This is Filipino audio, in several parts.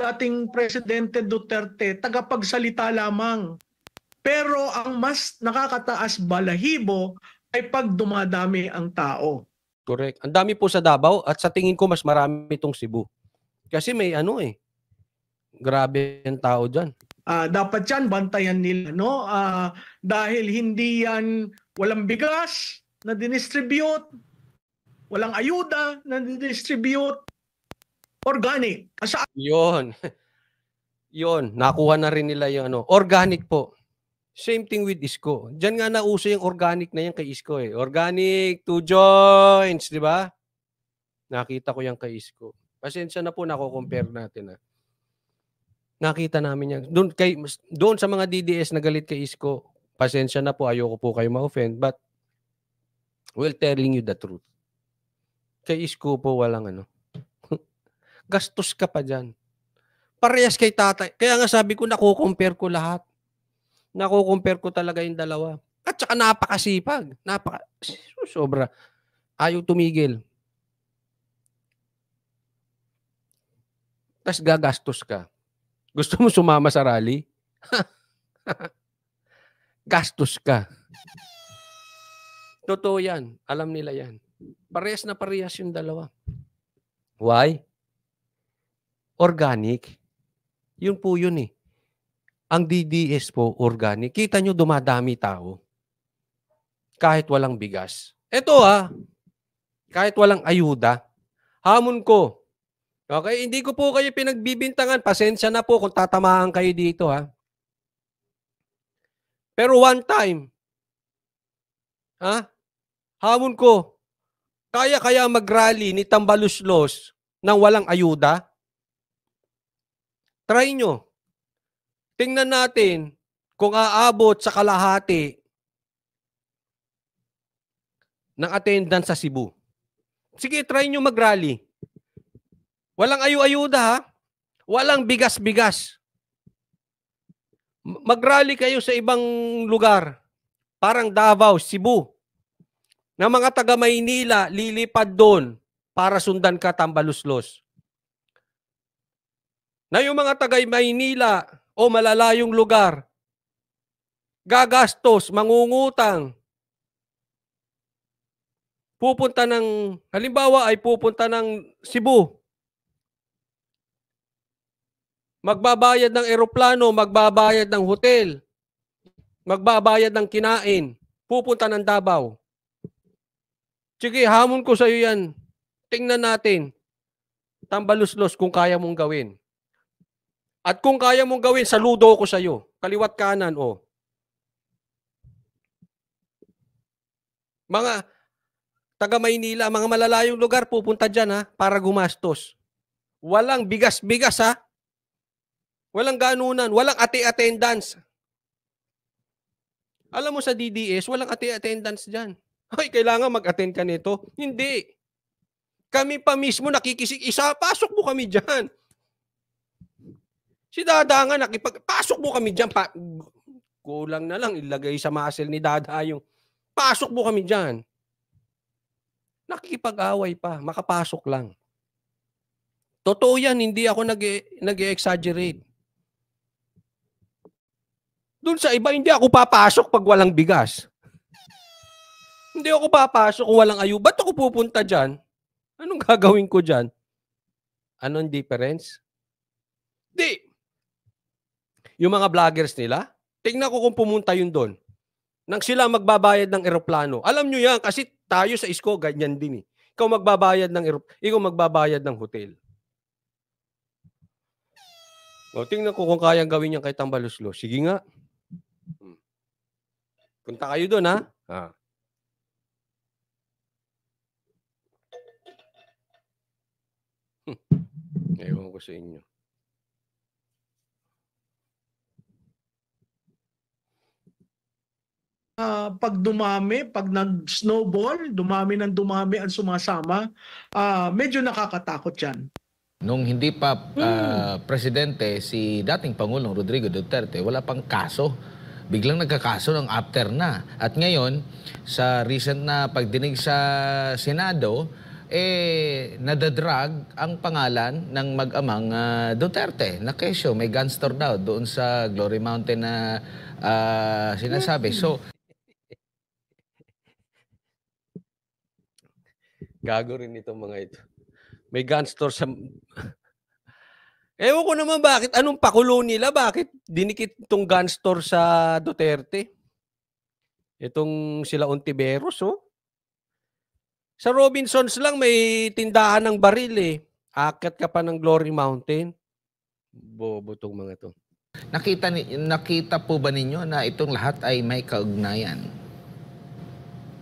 dating Presidente Duterte, tagapagsalita lamang. Pero ang mas nakakataas balahibo ay pag dumadami ang tao. Correct. Ang dami po sa Davao at sa tingin ko mas marami itong Cebu. Kasi may grabe ang tao dyan. Dapat yan, bantayan nila. No? Dahil hindi yan, walang bigas na dinistribute, walang ayuda na dinistribute, organic. Yun. Yun. Nakuha na rin nila yung organic po. Same thing with Isko. Diyan nga nauso yung organic na yan kay Isko eh. Organic, 2 joints, di ba? Nakita ko yan kay Isko. Pasensya na po, nako-compare natin. Nakita namin yan. Doon sa mga DDS na galit kay Isko, pasensya na po, ayoko po kayo ma-offend, but we're telling you the truth. Kay Isko po walang gastos ka pa dyan. Parehas kay tatay. Kaya nga sabi ko, nako-compare ko lahat. Nako-compare ko talaga yung dalawa. At saka napakasipag. Sobra. Ayaw tumigil. Tapos gagastos ka. Gusto mo sumama sa rally? Gastos ka. Totoo yan. Alam nila yan. Parehas na parehas yung dalawa. Why? Organic. Yun po yun eh. Ang DDS po, organic. Kita nyo, dumadami tao. Kahit walang bigas. Ito kahit walang ayuda, hamon ko. Okay? Hindi ko po kayo pinagbibintangan. Pasensya na po kung tatamaan kayo dito Pero one time, hamon ko, kaya mag-rally ni Tambaluslos nang walang ayuda? Try nyo. Tingnan natin kung aabot sa kalahati ng attendance sa Cebu. Sige, try nyo mag-rally. Walang ayuda Walang bigas-bigas. Mag-rally kayo sa ibang lugar. Parang Davao, Cebu. Na mga taga Maynila lilipad doon para sundan ka Tambaluslos. Na yung mga taga Maynila o malalayong lugar, gagastos, mangungutang, halimbawa ay pupunta ng Cebu, magbabayad ng eroplano, magbabayad ng hotel, magbabayad ng kinain, pupunta ng Davao. Sige, hamon ko sa iyo yan. Tingnan natin, Tambaluslos, kung kaya mong gawin. At kung kaya mong gawin, saludo ko sa iyo. Kaliwat kanan, Mga taga Maynila, mga malalayong lugar, pupunta dyan para gumastos. Walang bigas-bigas Walang ganunan, walang attendance. Alam mo sa DDS, walang attendance dyan. Ay, kailangan mag-attend ka nito. Hindi. Kami pa mismo pasok mo kami dyan. Si Dada nga pasok mo kami dyan. Kulang na lang, ilagay sa muscle ni Dada yung pasok mo kami dyan. Nakikipag-away pa, makapasok lang. Totoo yan, hindi ako nag-exaggerate. Doon sa iba, hindi ako papasok pag walang bigas. Hindi ako papasok kung walang ayuda. Ba't ako pupunta dyan? Anong gagawin ko dyan? Anong difference? Di. Yung mga vloggers nila, tingnan ko kung pumunta yun doon. Nang sila magbabayad ng eroplano. Alam nyo yan, kasi tayo sa Isko, ganyan din eh. Ikaw magbabayad ng hotel. Tingnan ko kung kayang gawin yan kay Tambaluslos. Sige nga. Punta kayo doon, Ewan ko sa inyo. Pag nag-snowball, dumami ang sumasama, medyo nakakatakot yan. Nung hindi pa presidente si dating Pangulong Rodrigo Duterte, wala pang kaso. Biglang nagkakaso ng after na. At ngayon, sa recent na pagdinig sa Senado, nadadrag ang pangalan ng mag-amang Duterte na kesyo. May gun store daw doon sa Glory Mountain na sinasabi. So, Gago rin itong mga ito. May gun store sa... Ewan ko naman bakit. Anong pakulo nila? Bakit dinikit itong gun store sa Duterte? Itong sila Ontiveros, oh. Sa Robinsons lang may tindahan ng baril eh. Akyat ka pa ng Glory Mountain. Bobo tong mga to. nakita po ba ninyo na itong lahat ay may kaugnayan?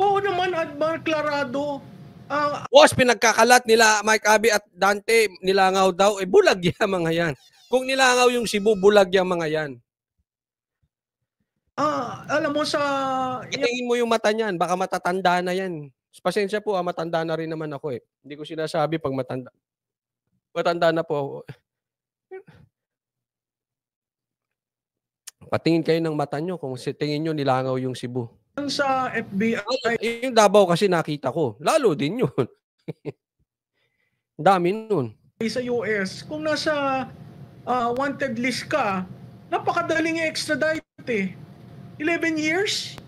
Oo naman, Admar Clarado. Boss, pinagkakalat nila Mike Abe at Dante, nilangaw daw. Bulag yan mga yan. Kung nilangaw yung Cebu, bulag yan mga yan. Alam mo sa... Itingin mo yung mata niyan, baka matatanda na yan. Pasensya po, matanda na rin naman ako eh. Hindi ko sinasabi pag matanda. Matanda na po ako. Patingin kayo ng mata nyo kung tingin nyo nilangaw yung Cebu. Sa FBI, Yung Davao kasi nakita ko. Lalo din yun. Dami nun. sa US, kung nasa wanted list ka, napakadaling i-extradite eh. 11 years?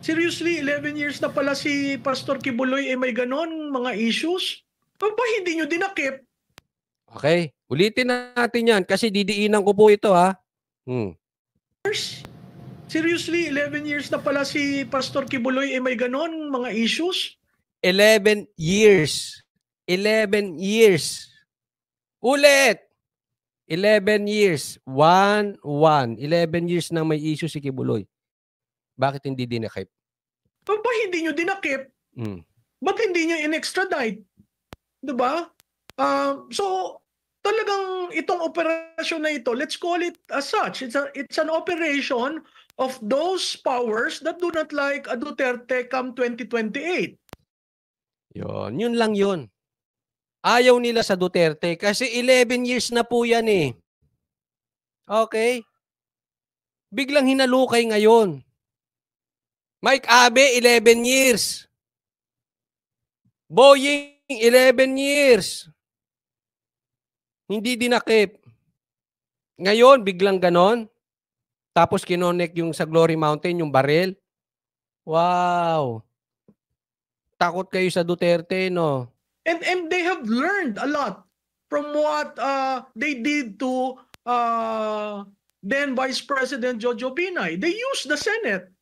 Seriously, 11 years na pala si Pastor Kibuloy may ganon mga issues? Pa hindi nyo dinakip? Okay, ulitin natin yan kasi didiinan ko po ito ha. Seriously, 11 years na pala si Pastor Kibuloy may ganon mga issues? 11 years. 11 years. Ulit. 11 years. 1-1. 11 years na may issue si Kibuloy. Bakit hindi dinakip? Pa hindi nyo dinakip? Ba't hindi nyo in-extradite? Diba? So, talagang itong operasyon na ito, let's call it as such. It's an operation of those powers that do not like a Duterte come 2028. Yun lang yun. Ayaw nila sa Duterte kasi 11 years na po yan eh. Okay? Biglang hinalukay ngayon. Mike Abe, 11 years. Boying, 11 years. Hindi dinakip. Ngayon, biglang ganon. Tapos kinonek yung sa Glory Mountain, yung baril. Wow. Takot kayo sa Duterte, no? And they have learned a lot from what they did to then Vice President Jojo Binay. They used the Senate.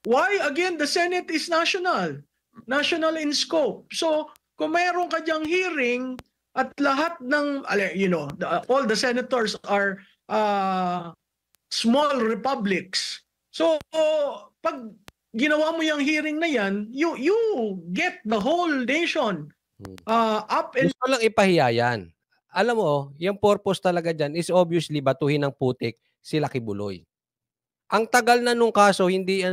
Why? Again, the Senate is national. National in scope. So, kung mayroon ka diyang hearing at lahat ng, all the senators are small republics. So, pag ginawa mo yung hearing na yan, you get the whole nation up and... Gusto lang ipahiya yan. Alam mo, yung purpose talaga dyan is obviously batuhin ng putik sila Kibuloy. Ang tagal na nung kaso, hindi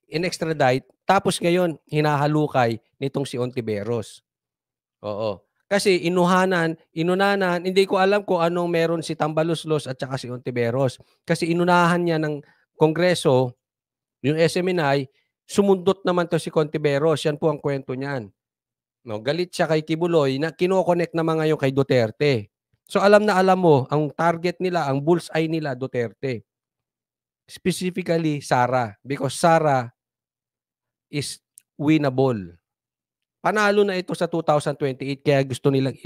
in-extradite, tapos ngayon, hinahalukay nitong si Ontiveros. Oo. Kasi inunanan, hindi ko alam kung anong meron si Tambaluslos at saka si Ontiveros. Kasi inunahan niya ng Kongreso, yung SMNI, sumundot naman to si Ontiveros. Yan po ang kwento niyan. No, galit siya kay Kibuloy na kino-connect naman ngayon kay Duterte. So alam na alam mo, ang target nila, ang bullseye nila, Duterte. Specifically, Sara. Because Sara is winnable. Panalo na ito sa 2028 kaya gusto nilang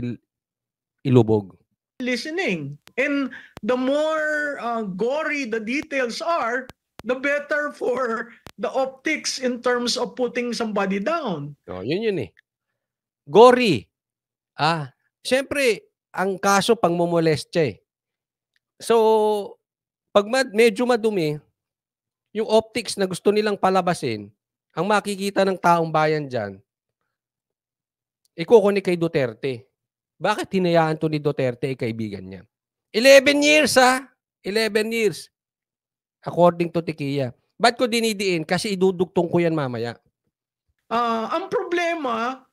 ilubog. Listening. And the more gory the details are, the better for the optics in terms of putting somebody down. Yun eh. Gory. Siyempre, ang kaso pang momolestya eh. So, pag medyo madumi, yung optics na gusto nilang palabasin, ang makikita ng taong bayan dyan, ikukunik kay Duterte. Bakit hinayaan to ni Duterte kaibigan niya? 11 years 11 years. According to Tikia. Ba't ko dinidiin? Kasi idudugtong ko yan mamaya. Ang problema,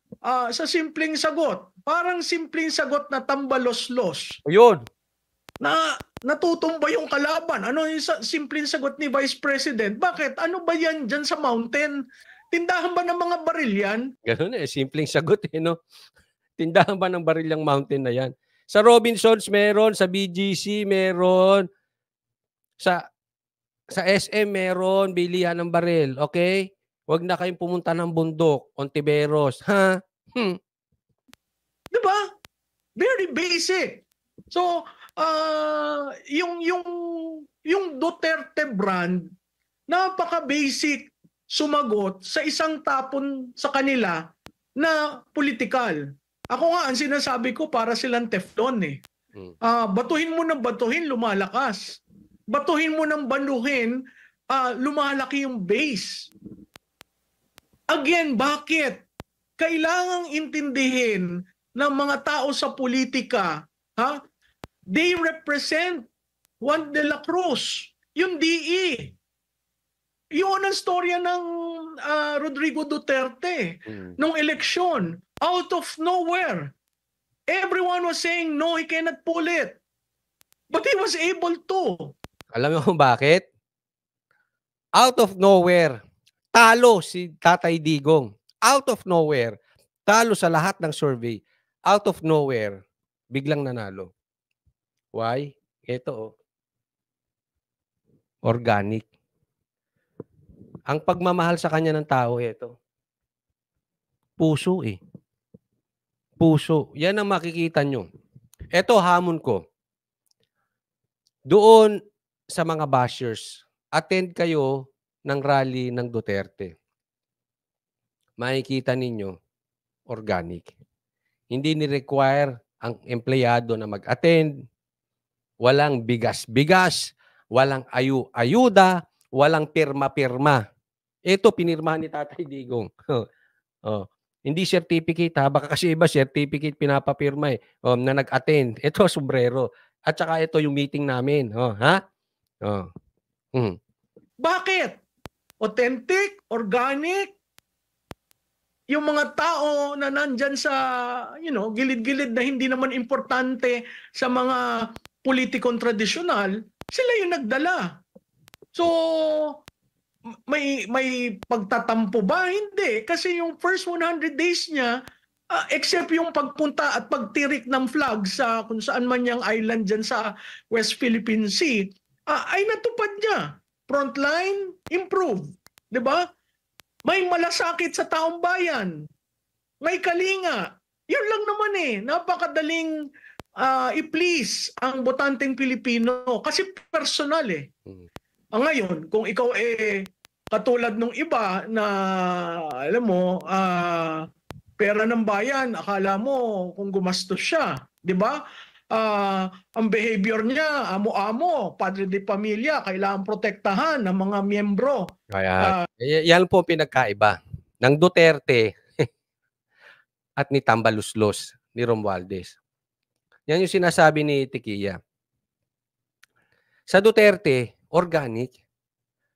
sa simpleng sagot, parang simpleng sagot na tambalos-los. Ayun. Na natutumba yung kalaban. Ano yung simpleng sagot ni Vice President? Bakit? Ano ba yan dyan sa mountain? Tindahan ba ng mga baril yan? Ganun eh, simpleng sagot eh, no? Tindahan ba ng baril yung mountain na yan? Sa Robinsons meron, sa BGC meron, sa SM meron, bilihan ng baril, okay? Huwag na kayong pumunta ng bundok, Ontiveros, ha? Di ba? Very basic. So, yung Duterte brand, napaka-basic sumagot sa isang tapon sa kanila na politikal. Ako nga, ang sinasabi ko, para silang Teflon eh. Batuhin mo ng batuhin, lumalakas. Batuhin mo ng banuhin, lumalaki yung base. Again, bakit? Kailangang intindihin ng mga tao sa politika, they represent Juan de la Cruz, yung DE. Yun ang storya ng Rodrigo Duterte nung eleksyon. Out of nowhere. Everyone was saying, no, he cannot pull it. But he was able to. Alam mo kung bakit? Out of nowhere, talo si Tatay Digong. Out of nowhere, talo sa lahat ng survey. Out of nowhere, biglang nanalo. Why? Ito, organic. Ang pagmamahal sa kanya ng tao, ito. Puso eh. Puso. Yan ang makikita nyo. Ito, hamon ko. Doon sa mga bashers, attend kayo ng rally ng Duterte. Makikita ninyo, organic. Hindi ni-require ang empleyado na mag-attend. Walang bigas-bigas. Walang ayuda. Walang pirma-pirma. Ito, pinirmahan ni Tatay Digong. Hindi certificate ha. Baka kasi iba certificate pinapapirma eh. Na nag-attend. Ito, sombrero. At saka ito yung meeting namin. Bakit? Authentic, organic, yung mga tao na nandyan sa, gilid-gilid na hindi naman importante sa mga politikong tradisyonal, sila yung nagdala. So, may pagtatampo ba? Hindi. Kasi yung first 100 days niya, except yung pagpunta at pagtirik ng flag sa kung saan man yung island dyan sa West Philippine Sea, ay natupad niya. Frontline, improve. Diba? May malasakit sa taong bayan. May kalinga. Yun lang naman eh. Napakadaling i-please ang botanteng Pilipino. Kasi personal eh. Ngayon, kung ikaw katulad nung iba na, alam mo, pera ng bayan, akala mo kung gumastos siya. Di ba? Ang behavior niya, amo-amo, padre de pamilya, kailangan protektahan ng mga miyembro. Kaya, yan po pinagkaiba ng Duterte at ni Tambaluslos, ni Romualdez. Yan yung sinasabi ni Tiquia. Sa Duterte, organic,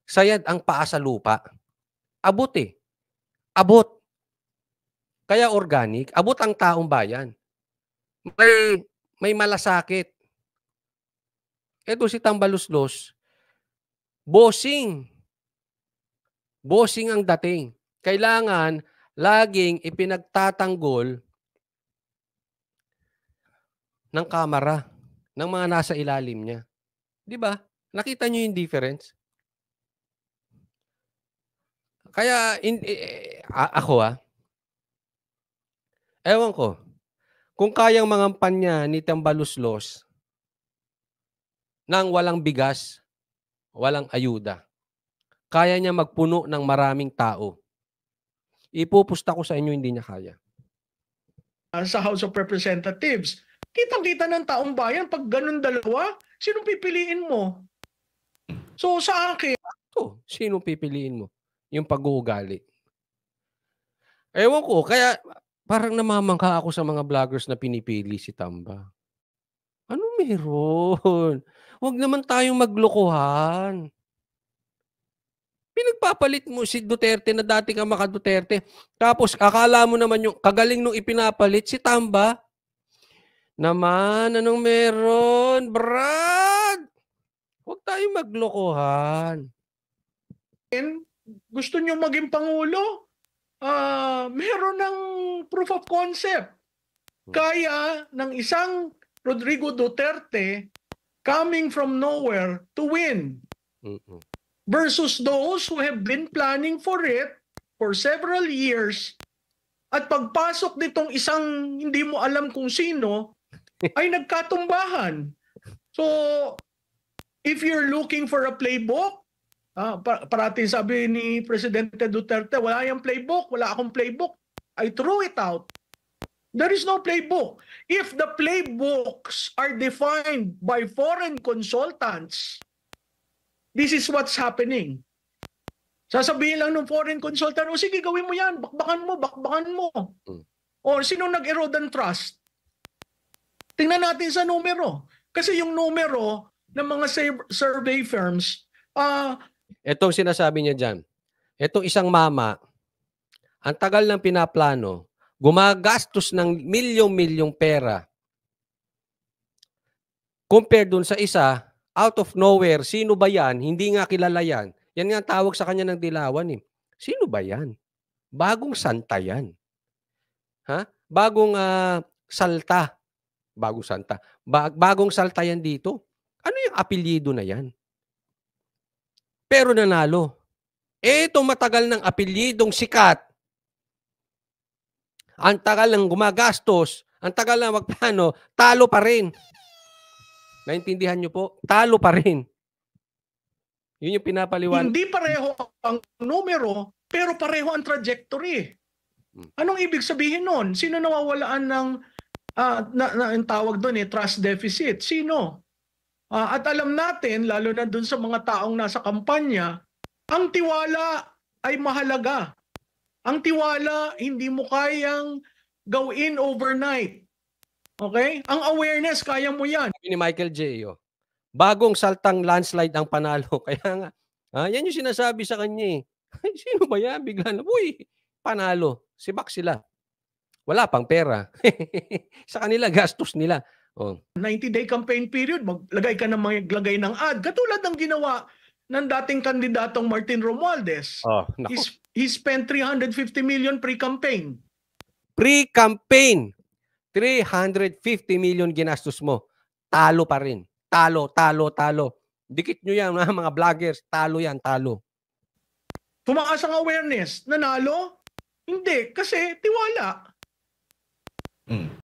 sayad ang paa sa lupa. Abot eh. Abot. Kaya organic, abot ang taong bayan. May malasakit. Ito si Tambaluslos, bossing. Bossing ang dating. Kailangan laging ipinagtatanggol ng kamera, ng mga nasa ilalim niya. Di ba? Nakita niyo yung difference? Kaya, ako ewan ko, kung kayang mangampanya ni Tambaluslos nang walang bigas, walang ayuda, kaya niya magpuno ng maraming tao. Ipupusta ko sa inyo, hindi niya kaya. Sa House of Representatives, kitang-kita ng taong bayan, pag ganun dalawa, sinong pipiliin mo? So sa akin, sino pipiliin mo? Yung pag-uugali. Ewan ko, kaya parang namamangha ako sa mga vloggers na pinipili si Tamba. Ano meron? Huwag naman tayong maglokohan. Pinagpapalit mo si Duterte na dati ka maka-Duterte. Tapos akala mo naman yung kagaling nung ipinapalit si Tamba. Naman, anong meron? Brad! Huwag tayong maglokohan. gusto nyo maging Pangulo? meron ng proof of concept. Kaya ng isang Rodrigo Duterte coming from nowhere to win versus those who have been planning for it for several years at pagpasok nitong isang hindi mo alam kung sino ay nagkatumbahan. So, if you're looking for a playbook, parating sabi ni Presidente Duterte, wala yung playbook, wala akong playbook. I threw it out. There is no playbook. If the playbooks are defined by foreign consultants, this is what's happening. Sasabihin lang ng foreign consultant, o sige, gawin mo yan, bakbakan mo. O sino nag-erode ng trust? Tingnan natin sa numero. Kasi yung numero ng mga survey firms, Itong sinasabi niya dyan, itong isang mama, ang tagal ng pinaplano, gumagastos ng milyong-milyong pera. Compare dun sa isa, out of nowhere, sino ba yan? Hindi nga kilala yan. Yan nga ang tawag sa kanya ng dilawan. Sino ba yan? Bagong santa yan. Ha? Bagong salta. Bagong santa. Bagong salta yan dito. Ano yung apelyido na yan? Pero nanalo. Itong matagal ng apelyidong sikat, ang tagal ng gumagastos, ang tagal ng magplano, talo pa rin. Naintindihan nyo po? Talo pa rin. Yun yung pinapaliwan. Hindi pareho ang numero, pero pareho ang trajectory. Anong ibig sabihin nun? Sino nawawalaan ng, ang tawag doon trust deficit? Sino? At alam natin, lalo na doon sa mga taong nasa kampanya, ang tiwala ay mahalaga. Ang tiwala, hindi mo kayang gawin overnight. Okay? Ang awareness, kaya mo yan. Ni Michael J. Bagong saltang landslide ang panalo. Kaya nga, yan yung sinasabi sa kanya. Sino ba yan? Bigla na, uy, panalo. Sibak sila. Wala pang pera. Sa kanila, gastos nila. 90-day campaign period, maglagay ka ng maglagay ng ad. Katulad ng ginawa ng dating kandidatong Martin Romualdez. He spent 350 million pre-campaign. Pre-campaign. 350 million ginastos mo. Talo pa rin. Talo. Dikit nyo yan, mga vloggers. Talo yan, talo. Tumaas ang awareness. Nanalo? Hindi, kasi tiwala.